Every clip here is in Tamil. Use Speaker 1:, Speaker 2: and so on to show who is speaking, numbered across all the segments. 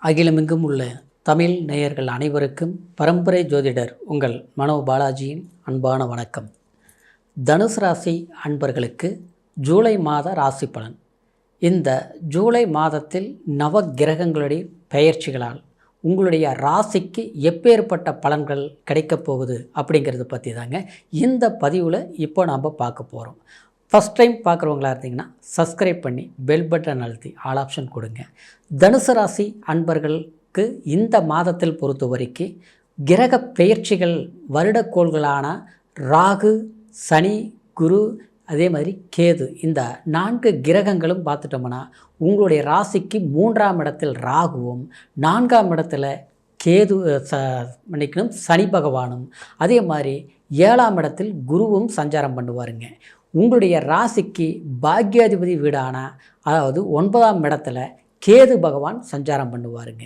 Speaker 1: அகிலமெங்கும் உள்ள தமிழ் நேயர்கள் அனைவருக்கும் பரம்பரை ஜோதிடர் உங்கள் மனோ பாலாஜியின் அன்பான வணக்கம். தனுசு ராசி அன்பர்களுக்கு ஜூலை மாத ராசி பலன். இந்த ஜூலை மாதத்தில் நவ கிரகங்களுடைய பெயர்ச்சிகளால் உங்களுடைய ராசிக்கு எப்பேற்பட்ட பலன்கள் கிடைக்கப் போகுது அப்படிங்கிறத பற்றி தாங்க இந்த பதிவில் இப்போ நாம் பார்க்க போகிறோம். ஃபஸ்ட் டைம் பார்க்குறவங்களா இருந்தீங்கன்னா சப்ஸ்கிரைப் பண்ணி பெல் பட்டன் அழுத்தி ஆல் ஆப்ஷன் கொடுங்க. தனுசு ராசி அன்பர்களுக்கு இந்த மாதத்தில் பொறுத்த வரைக்கும் கிரக பெயர்ச்சிகள் வருடக்கோள்களான ராகு, சனி, குரு, அதே மாதிரி கேது, இந்த 4 கிரகங்களும் பார்த்துட்டோம்னா உங்களுடைய ராசிக்கு 3ஆம் இடத்தில் ராகுவும் 4ஆம் இடத்துல கேது மன்னிக்கணும் சனி பகவானும், அதே மாதிரி 7ஆம் இடத்தில் குருவும் சஞ்சாரம் பண்ணுவாருங்க. உங்களுடைய ராசிக்கு பாக்யாதிபதி வீடான அதாவது 9ஆம் இடத்துல கேது பகவான் சஞ்சாரம் பண்ணுவாருங்க.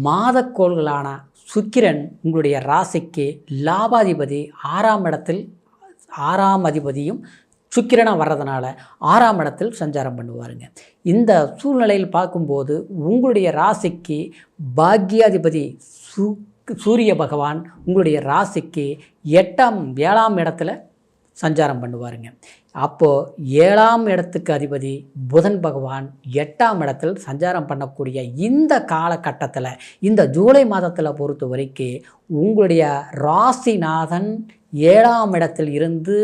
Speaker 1: மாதக்கோள்களான சுக்கிரன் உங்களுடைய ராசிக்கு லாபாதிபதி 6ஆம் இடத்தில் 6ஆம் அதிபதியும் சுக்கிரனாக வர்றதுனால 6ஆம் இடத்தில் சஞ்சாரம் பண்ணுவாருங்க. இந்த சூழ்நிலையில் பார்க்கும்போது உங்களுடைய ராசிக்கு பாக்யாதிபதி சூரிய பகவான் உங்களுடைய ராசிக்கு 7ஆம் இடத்துல சஞ்சாரம் பண்ணுவாருங்க. அப்போது 7ஆம் இடத்துக்கு அதிபதி புதன் பகவான் 8ஆம் இடத்தில் சஞ்சாரம் பண்ணக்கூடிய இந்த காலகட்டத்தில், இந்த ஜூலை மாதத்தில் பொறுத்த வரைக்கும் உங்களுடைய ராசிநாதன் 7ஆம் இடத்தில் இருந்து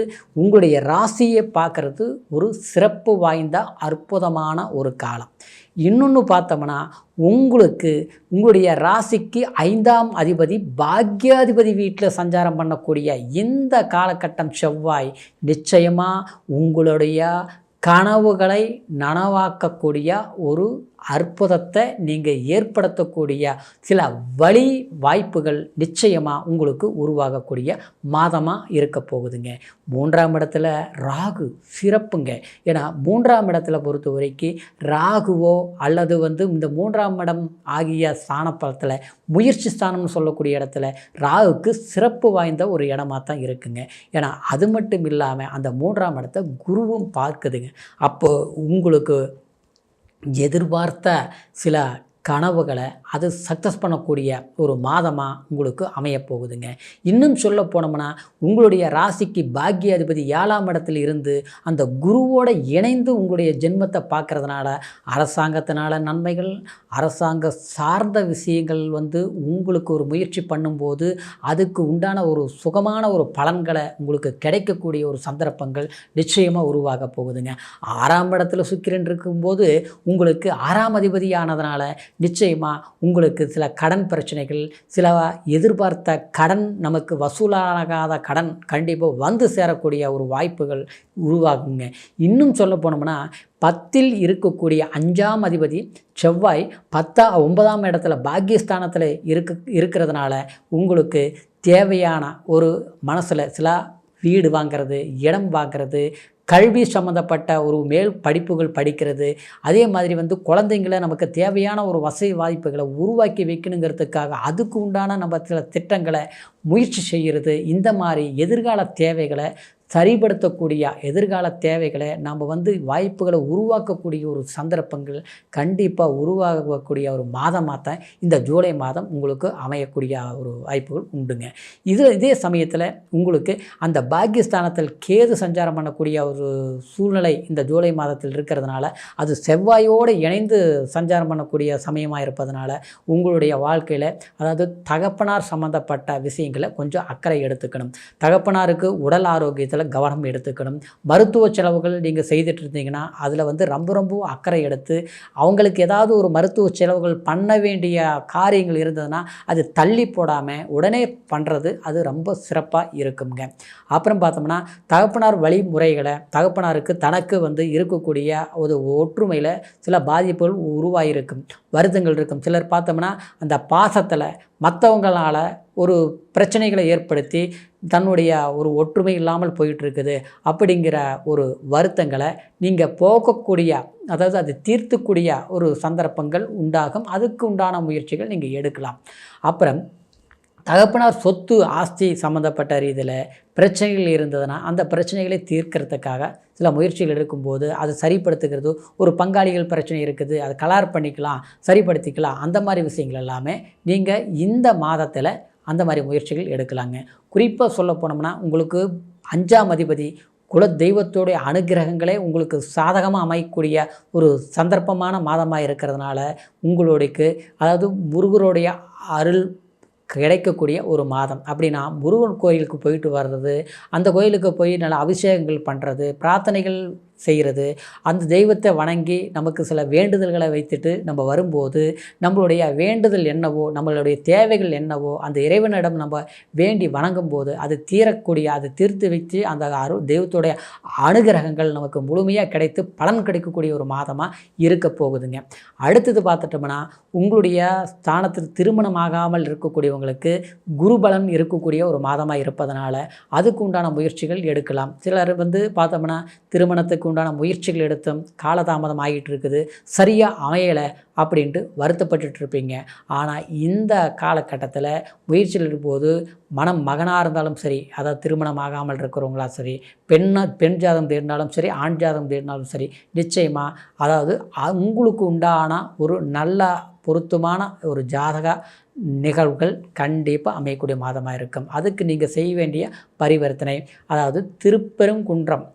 Speaker 1: உங்களுடைய ராசியை பார்க்குறது ஒரு சிறப்பு வாய்ந்த அற்புதமான ஒரு காலம். இன்னொன்று பார்த்தோம்னா உங்களுக்கு உங்களுடைய ராசிக்கு 5ஆம் அதிபதி பாக்யாதிபதி வீட்டில் சஞ்சாரம் பண்ணக்கூடிய இந்த காலகட்டம் செவ்வாய் நிச்சயமாக உங்களுடைய கனவுகளை நனவாக்கக்கூடிய ஒரு அற்புதத்தை நீங்கள் ஏற்படுத்தக்கூடிய சில வழி வாய்ப்புகள் நிச்சயமாக உங்களுக்கு உருவாகக்கூடிய மாதமாக இருக்க போகுதுங்க. 3ஆம் இடத்துல ராகு சிறப்புங்க. ஏன்னா 3ஆம் இடத்துல பொறுத்த வரைக்கும் ராகுவோ அல்லது இந்த 3ஆம் இடம் ஆகிய ஸ்தானப்பலத்தில் முயற்சி ஸ்தானம்னு சொல்லக்கூடிய இடத்துல ராகுக்கு சிறப்பு வாய்ந்த ஒரு இடமா தான் இருக்குங்க. ஏன்னா அது மட்டும் இல்லாமல் அந்த 3ஆம் இடத்தை குருவும் பார்க்குதுங்க. அப்போது உங்களுக்கு எதிர்பார்த்த சில கனவுகளை அது சக்ஸஸ் பண்ணக்கூடிய ஒரு மாதமாக உங்களுக்கு அமையப்போகுதுங்க. இன்னும் சொல்ல போனோம்னா உங்களுடைய ராசிக்கு பாக்யாதிபதி 7ஆம் இடத்தில் இருந்து அந்த குருவோடு இணைந்து உங்களுடைய ஜென்மத்தை பார்க்குறதுனால அரசாங்கத்தினால நன்மைகள், அரசாங்க சார்ந்த விஷயங்கள் உங்களுக்கு ஒரு முயற்சி பண்ணும்போது அதுக்கு உண்டான ஒரு சுகமான ஒரு பலன்களை உங்களுக்கு கிடைக்கக்கூடிய ஒரு சந்தர்ப்பங்கள் நிச்சயமாக உருவாக போகுதுங்க. 6ஆம் இடத்துல சுக்கிரன் இருக்கும்போது உங்களுக்கு 6ஆம் அதிபதியானதுனால நிச்சயமாக உங்களுக்கு சில கடன் பிரச்சனைகள், சில எதிர்பார்த்த கடன் நமக்கு வசூலாகாத கடன் கண்டிப்பாக வந்து சேரக்கூடிய ஒரு வாய்ப்புகள் உருவாகுங்க. இன்னும் சொல்ல போனோம்னா 10இல் இருக்கக்கூடிய 5ஆம் அதிபதி செவ்வாய் 9ஆம் இடத்துல பாக்கியஸ்தானத்தில் இருக்கிறதுனால உங்களுக்கு தேவையான ஒரு மனசில் சில வீடு வாங்கிறது, இடம் வாங்கிறது, கல்வி சம்மந்தப்பட்ட ஒரு மேல் படிப்புகள் படிக்கிறது, அதே மாதிரி குழந்தைங்களை நமக்கு தேவையான ஒரு வசதி வாய்ப்புகளை உருவாக்கி வைக்கணுங்கிறதுக்காக அதுக்கு உண்டான நம்ம சில திட்டங்களை முயற்சி செய்கிறது, இந்த மாதிரி எதிர்கால தேவைகளை சரிப்படுத்தக்கூடிய எதிர்கால தேவைகளை நாம் வாய்ப்புகளை உருவாக்கக்கூடிய ஒரு சந்தர்ப்பங்கள் கண்டிப்பாக உருவாகக்கூடிய ஒரு மாதமாக தான் இந்த ஜூலை மாதம் உங்களுக்கு அமையக்கூடிய ஒரு வாய்ப்புகள் உண்டுங்க. இதே சமயத்தில் உங்களுக்கு அந்த பாக்கியஸ்தானத்தில் கேது சஞ்சாரம் பண்ணக்கூடிய ஒரு சூழ்நிலை இந்த ஜூலை மாதத்தில் இருக்கிறதுனால அது செவ்வாயோடு இணைந்து சஞ்சாரம் பண்ணக்கூடிய சமயமாக இருப்பதனால உங்களுடைய வாழ்க்கையில் அதாவது தகப்பனார் சம்மந்தப்பட்ட விஷயங்களை கொஞ்சம் அக்கறை எடுத்துக்கணும். தகப்பனாருக்கு உடல் ஆரோக்கியத்தில் கவனம் எடுத்துக்கணும். மருத்துவ செலவுகள் நீங்கள் செய்துட்டு இருந்தீங்கன்னா அதில் ரொம்ப அக்கறை எடுத்து அவங்களுக்கு ஏதாவது ஒரு மருத்துவ செலவுகள் பண்ண வேண்டிய காரியங்கள் இருந்ததுன்னா அது தள்ளி போடாமல் உடனே பண்ணுறது அது ரொம்ப சிறப்பாக இருக்குங்க. அப்புறம் பார்த்தோம்னா தகப்பனார் வழிமுறைகளை தகப்பனாருக்கு தனக்கு இருக்கக்கூடிய ஒரு ஒற்றுமையில் சில பாதிப்புகள் உருவாகிருக்கும், வருத்தங்கள் இருக்கும். சிலர் பார்த்தோம்னா அந்த பாசத்தில் மற்றவங்களால் ஒரு பிரச்சனைகளை ஏற்படுத்தி தன்னுடைய ஒரு ஒற்றுமை இல்லாமல் போயிட்டுருக்குது அப்படிங்கிற ஒரு வருத்தங்களை நீங்கள் போக்கக்கூடிய அதாவது அது தீர்த்துக்கூடிய ஒரு சந்தர்ப்பங்கள் உண்டாகும். அதுக்கு உண்டான முயற்சிகள் நீங்கள் எடுக்கலாம். அப்புறம் தகப்பனார் சொத்து ஆஸ்தி சம்மந்தப்பட்ட ரீதியில் பிரச்சனைகள் இருந்ததுன்னா அந்த பிரச்சனைகளை தீர்க்கறதுக்காக சில முயற்சிகள் எடுக்கும்போது அதை சரிப்படுத்துகிறது, ஒரு பங்காளிகள் பிரச்சனை இருக்குது அதை கலார் பண்ணிக்கலாம், சரிப்படுத்திக்கலாம், அந்த மாதிரி விஷயங்கள் எல்லாமே நீங்கள் இந்த மாதத்தில் அந்த மாதிரி முயற்சிகள் எடுக்கலாங்க. குறிப்பாக சொல்ல போனோம்னா உங்களுக்கு 5ஆம் அதிபதி குல தெய்வத்தோடைய அனுகிரகங்களே உங்களுக்கு சாதகமாக அமையக்கூடிய ஒரு சந்தர்ப்பமான மாதமாக இருக்கிறதுனால உங்களுக்கு அதாவது முருகருடைய அருள் கிடைக்கக்கூடிய ஒரு மாதம். அப்படின்னா முருகன் கோயிலுக்கு போயிட்டு வர்றது, அந்த கோயிலுக்கு போய் நல்ல அபிஷேகங்கள் பண்ணுறது, பிரார்த்தனைகள் செய்கிறது, அந்த தெய்வத்தை வணங்கி நமக்கு சில வேண்டுதல்களை வைத்துட்டு நம்ம வரும்போது நம்மளுடைய வேண்டுதல் என்னவோ, நம்மளுடைய தேவைகள் என்னவோ அந்த இறைவனிடம் நம்ம வேண்டி வணங்கும் போது அது தீரக்கூடிய, அது தீர்த்து வச்சு அந்த தெய்வத்துடைய அனுகிரகங்கள் நமக்கு முழுமையாக கிடைத்து பலன் கிடைக்கக்கூடிய ஒரு மாதமாக இருக்க போகுதுங்க. அடுத்தது பார்த்துட்டோம்னா உங்களுடைய ஸ்தானத்தில் திருமணமாகாமல் இருக்கக்கூடியவங்களுக்கு குருபலன் இருக்கக்கூடிய ஒரு மாதமாக இருப்பதனால அதுக்கு உண்டான முயற்சிகள் எடுக்கலாம். சிலர் பார்த்தோம்னா திருமணத்துக்கு உண்டான முயற்சிகள் எடுத்தும் காலதாமதம் ஆகிட்டு இருக்குது, சரியாக அமையலை அப்படின்ட்டு வருத்தப்பட்டு இருப்பீங்க. ஆனால் இந்த காலகட்டத்தில் முயற்சிகள் எடுக்கும்போது மகனாக இருந்தாலும் சரி, அதாவது திருமணம் ஆகாமல் இருக்கிறவங்களா சரி, பெண் ஜாதகம் தேடினாலும் சரி, ஆண் ஜாதகம் தேடினாலும் சரி, நிச்சயமாக அதாவது உங்களுக்கு உண்டான ஒரு நல்ல பொருத்தமான ஒரு ஜாதக நிகழ்வுகள் கண்டிப்பாக அமையக்கூடிய மாதமாக இருக்கும். அதுக்கு நீங்கள் செய்ய வேண்டிய பரிவர்த்தனை அதாவது திருப்பெருங்குன்றம்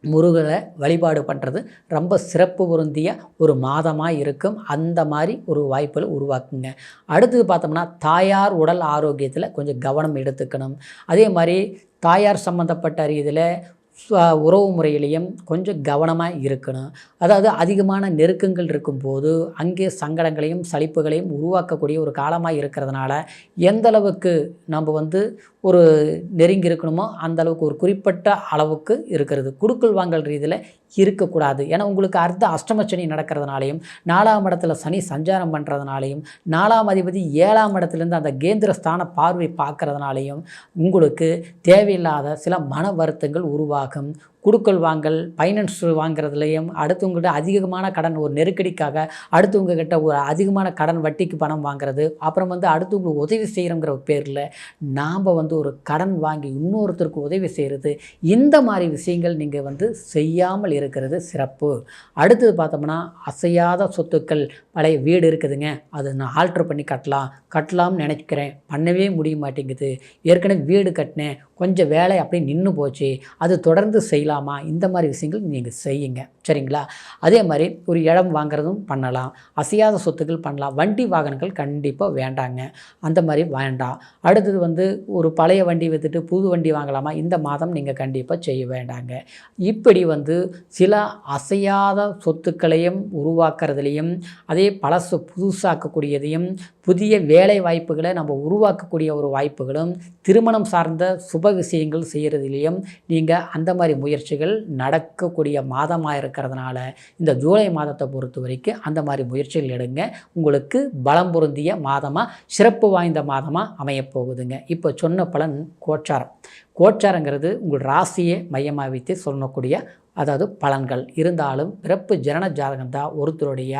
Speaker 1: முருகனை வழிபாடு பண்ணுறது ரொம்ப சிறப்பு பொருந்திய ஒரு மாதமாக இருக்கும். அந்த மாதிரி ஒரு வாய்ப்புகளை உருவாக்குங்க. அடுத்தது பார்த்தோம்னா தாயார் உடல் ஆரோக்கியத்தில் கொஞ்சம் கவனம் எடுத்துக்கணும். அதே மாதிரி தாயார் சம்மந்தப்பட்ட ரீதியில் உறவு முறையிலையும் கொஞ்சம் கவனமாக இருக்கணும். அதாவது அதிகமான நெருக்கங்கள் இருக்கும்போது அங்கே சங்கடங்களையும் சலிப்புகளையும் உருவாக்கக்கூடிய ஒரு காலமாக இருக்கிறதுனால எந்தளவுக்கு நம்ம ஒரு நெருங்கி இருக்கணுமோ அந்தளவுக்கு ஒரு குறிப்பிட்ட அளவுக்கு இருக்கிறது. குடுக்கல் வாங்கல் ரீதியில் இருக்கக்கூடாது. ஏன்னா உங்களுக்கு அஷ்டமச்சனி நடக்கிறதுனாலையும் 4ஆம் இடத்துல சனி சஞ்சாரம் பண்ணுறதுனாலையும் 4ஆம் அதிபதி 7ஆம் இடத்துலேருந்து அந்த கேந்திர ஸ்தான பார்வை பார்க்கறதுனாலையும் உங்களுக்கு தேவையில்லாத சில மன வருத்தங்கள் உருவாகும். குடுக்கல் வாங்கல் ஃபைனான்ஸ் வாங்குறதுலையும் அடுத்தவங்ககிட்ட அதிகமான கடன் ஒரு நெருக்கடிக்காக அடுத்தவங்ககிட்ட ஒரு அதிகமான கடன் வட்டிக்கு பணம் வாங்குறது, அப்புறம் அடுத்தவங்களுக்கு உதவி செய்கிறோங்கிற பேரில் நாம் ஒரு கடன் வாங்கி இன்னொருத்தருக்கு உதவி செய்கிறது, இந்த மாதிரி விஷயங்கள் நீங்கள் செய்யாமல் இருக்கிறது சிறப்பு. அடுத்தது பார்த்தோம்னா அசையாத சொத்துக்கள், பழைய வீடு இருக்குதுங்க, அதை நான் ஆல்ட்ரு பண்ணி கட்டலாம்னு நினைக்கிறேன், பண்ணவே முடிய மாட்டேங்குது, ஏற்கனவே வீடு கட்டினேன் கொஞ்சம் வேலை அப்படியே நின்று போச்சு, அது தொடர்ந்து செய்யலாமா, இந்த மாதிரி விஷயங்கள் நீங்கள் செய்யுங்க. சரிங்களா? அதே மாதிரி ஒரு இடம் வாங்குறதும் பண்ணலாம், அசையாத சொத்துக்கள் பண்ணலாம். வண்டி வாகனங்கள் கண்டிப்பாக வேண்டாங்க, அந்த மாதிரி வேண்டாம். அடுத்தது ஒரு பழைய வண்டி விற்றுட்டு புது வண்டி வாங்கலாமா, இந்த மாதம் நீங்கள் கண்டிப்பாக செய்ய வேண்டாங்க. இப்படி சில அசையாத சொத்துக்களையும் உருவாக்குறதுலையும் அதே பழசு புதுசாக்கக்கூடியதையும் புதிய வேலை வாய்ப்புகளை நம்ம உருவாக்கக்கூடிய ஒரு வாய்ப்புகளும் திருமணம் சார்ந்த சுப விஷயங்கள் செய்கிறதுலையும் நீங்கள் அந்த மாதிரி முயற்சிகள் நடக்கக்கூடிய மாதமாக இருக்கிறதுனால இந்த ஜூலை மாதத்தை பொறுத்த வரைக்கும் அந்த மாதிரி முயற்சிகள் எடுங்க. உங்களுக்கு பலம் பொருந்திய மாதமாக சிறப்பு வாய்ந்த மாதமாக அமையப்போகுதுங்க. இப்போ சொன்ன பலன் கோச்சாரங்கிறது உங்கள் ராசியை மையமாக வைத்து சொல்லக்கூடிய அதாவது பலன்கள் இருந்தாலும் பிறப்பு ஜனன ஜாதகம் தான் ஒருத்தருடைய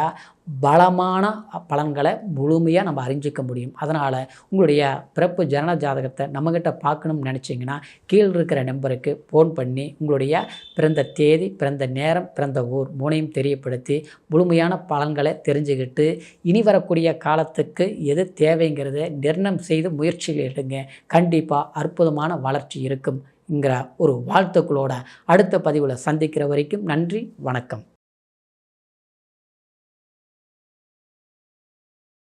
Speaker 1: பலமான பலன்களை முழுமையாக நம்ம அறிஞ்சிக்க முடியும். அதனால் உங்களுடைய பிறப்பு ஜனன ஜாதகத்தை நம்மக்கிட்ட பார்க்கணும்னு நினச்சிங்கன்னா கீழே இருக்கிற நம்பருக்கு ஃபோன் பண்ணி உங்களுடைய பிறந்த தேதி, பிறந்த நேரம், பிறந்த ஊர் மூணையும் தெரியப்படுத்தி முழுமையான பலன்களை தெரிஞ்சுக்கிட்டு இனி வரக்கூடிய காலத்துக்கு எது தேவைங்கிறத நிர்ணயம் செய்து முயற்சிகள் எடுங்க. கண்டிப்பாக அற்புதமான வளர்ச்சி இருக்கும்ங்கிற ஒரு வாழ்த்துக்களோட அடுத்த பதிவில் சந்திக்கிற வரைக்கும் நன்றி, வணக்கம்.